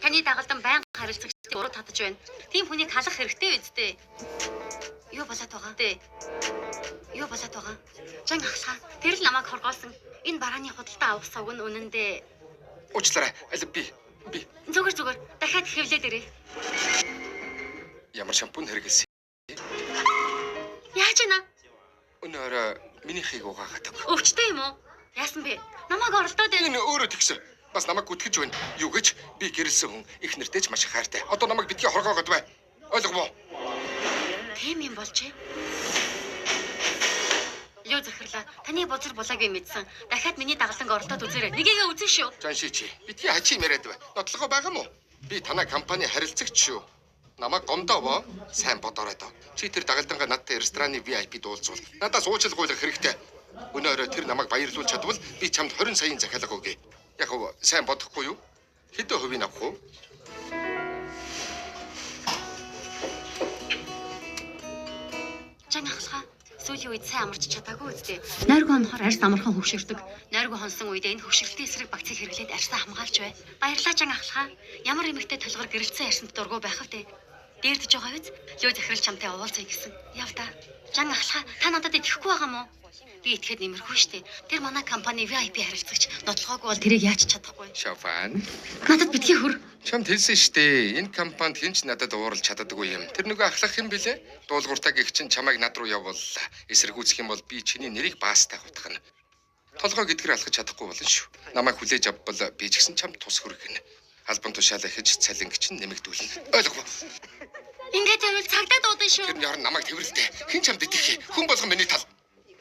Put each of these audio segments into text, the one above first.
Таны дагалдан байнга харилцагчдыг ураг татаж байна. Тийм хүнийг халах хэрэгтэй үсттэй. Юу болоод байгаа? Юу болоод байгаа? Жан ахлаа. Тэр л намайг хоргоолсон. Энэ барааны худалдаа авах сувг нь үнэндээ уучлаарай. Би зүгээр дахиад хэвлээд ирээ. ямар шампунь хэрэгэлсэн. Яаж ийна? Өнөөрөө минийхийг угаагадаг. Өвчтэй юм уу? Яасан бэ? Намайг оролдоод байна. Энэ өөрөө тэгсэн. Бас намайг гүтгэж байна. Юу гэж би гэрэлсэн хүн их нэртэй ч маш хайртай. Одоо намайг битгий хоргоогод бай. Ойлгов уу? Тийм юм болжээ. Юу захирлаа. Таны бузар булаагүй мэдсэн. Дахиад миний дагалданг оролдоод үзээрэй. Нэгийгээ үзэн шүү. Жан шичи. Битгий хачи яриад бай. Нотлогоо байгаа мó? Би танай компани харилцагч шүү. Намайг гомдоовоо сайн бодоорой доо. Чи тэр дагалдангаа надтай рестораны VIP дуулцвал надаас уучлал гуйлах хэрэгтэй. Өнөөрөө тэр намайг баярлуулж чадвал би чамд 20 саяын захиалга өгье. Яг уу сайн бодохгүй юу? Хэдэн хувийг авах уу? Жан ахлаа. Сүүлийн үед сайн амарч чадаагүй үстэй. Нойргоо онохоор арьс амархан хөвшөрдөг. Нойргоо хонсон үедээ энэ хөвшрөлтийн эсрэг багцыг хэрэглээд арьсаа хамгаалж бай. Баярлалаа Жан ахлаа. Ямар эмэгтэй толгор гэрэлцсэн арьсанд дургу байх вэ? Дээрдэж байгаа биз? Лөө захирал чамтай уулзъя гэсэн. Яв та. Жан ахлаа. Та надад итгэхгүй байгаа мó? Би итгэхэд нэмэргүй штэ. Тэр манай компани VIP харилцагч нотлохоогүй бол тэрийг яаж чадахгүй. Шафан. Надад битгий хөр. Чамд хэлсэн штэ. Энэ компанид хинч надад ууралж чаддаггүй юм. Тэр нөгөө ахлах юм бэлээ? Дуулууртаа гих чин чамайг над руу явууллаа. Эсэргүүцэх юм бол би чиний нэрийг баастай хутгана. Толгой гэдгээр алхаж чадахгүй болно шүү. Намайг хүлээж авбал би ч гэсэн чамд тус хүргэнэ. Албан тушаалаа хийж цалинг чинь нэмэгдүүлнэ. Ойлгов уу? Ингээд байвал цагдаа дуудан шүү. Тэр яар намайг тэрвэрлдэ. Хин чамд итгэх. Хүн болгон миний тал.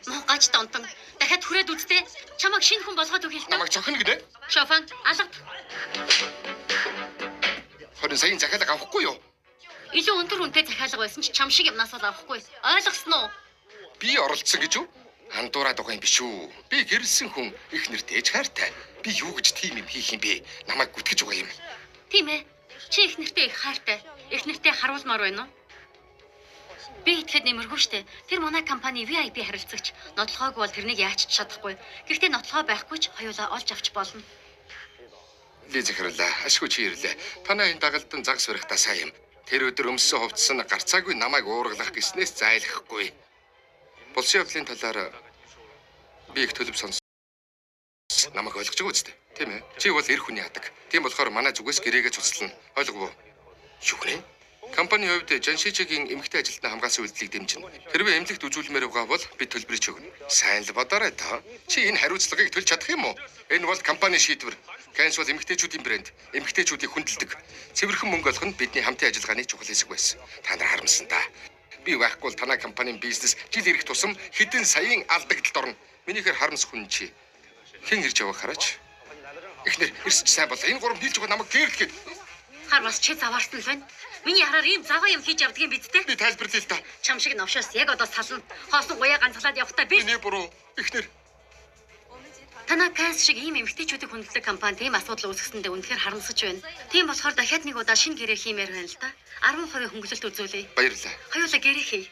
Мохгаж донтон. Дахиад хүрээд үзтээ. Чамайг шинэ хүн болгоод өгье л тоо. Намайг цохно гинэ. Шофан, алга. 20 саяын захиалга авахгүй юу? Илүү өндөр үнэтэй захиалга байсан ч чам шиг юмнаас бол авахгүй. Ойлгосон уу? Би оролцсон гэж юу? Андуураад байгаа юм биш үү? Би гэрэлсэн хүн их нэртэй ч хайртай. Би юу гэж тийм юм хийх юм бэ? Намайг гүтгэж байгаа юм. Тийм ээ. Чи их нэртэй их хайртай. Их нэртэй харуулмаар байна уу? Би итгэхэд нэмэргүй штэ. Тэр манай компани VIP харилцагч. Нотлохоог бол тэрнийг яаж ч чадахгүй. Гэхдээ нотлохоо байхгүй ч хоёулаа олж авч болно. Би захирлаа. Ашгүй чи ирлээ. Танай энэ дагалдан загс барихтаа сайн юм. Тэр өдөр өмссөн хувцсан гарцаагүй намайг уургалах гэснээс зайлахгүй. Булсын явдлын талаар би их төлөв сонс. Намайг ойлгож байгаа үстэй. Тийм ээ. Чи бол эр хүний ядаг. Тийм болохоор манай зүгээс гэрээгээ цуцлана. Ойлгов уу? Юу гэнэ? Компани хувьд Жаншичигийн эмэгтэй ажилтнаа хамгаалсан үйлдэлийг дэмжинэ. Хэрвээ эмнэлэгт үзүүлмээр байгаа бол би төлбөрийг өгнө. Сайн л бодоорой тоо. Чи энэ хариуцлагыг төлж чадах юм уу? Энэ бол компани шийдвэр. Кэнс бол эмэгтэйчүүдийн брэнд. Эмэгтэйчүүдийг хүндэлдэг. Цэвэрхэн мөнгө олох нь бидний хамтын ажиллагааны чухал хэсэг байсан. Та нар харамсан да. Би байхгүй бол танай компанийн бизнес жил ирэх тусам хэдэн саяын алдагдлалд орно. Минийхэр харамс хүн чи. Хэн ирж яваа хараач. Эхнэр ирсч сайн бол энэ гурав хэлж байгаа намайг гэрэлгээд. Хар бас чи заваарсан л байна. Миний хараар ийм заваа юм хийж явдаг юм биз дээ. Би тайлбарлая л да. Чам шиг новшоос яг одоо сална. Хоосон гуяа ганцлаад явахдаа би Миний буруу. Эхнэр. танаа Кэнс шиг ийм эмэгтэйчүүдийг хүндэлдэг компани тийм асуудал үүсгэсэндээ үнэхээр харамсаж байна. Тийм болохоор дахиад нэг удаа шинэ гэрээ хиймээр байна л да. 10% хөнгөлөлт үзүүлье. Баярлалаа. Хоёулаа гэрээ хий.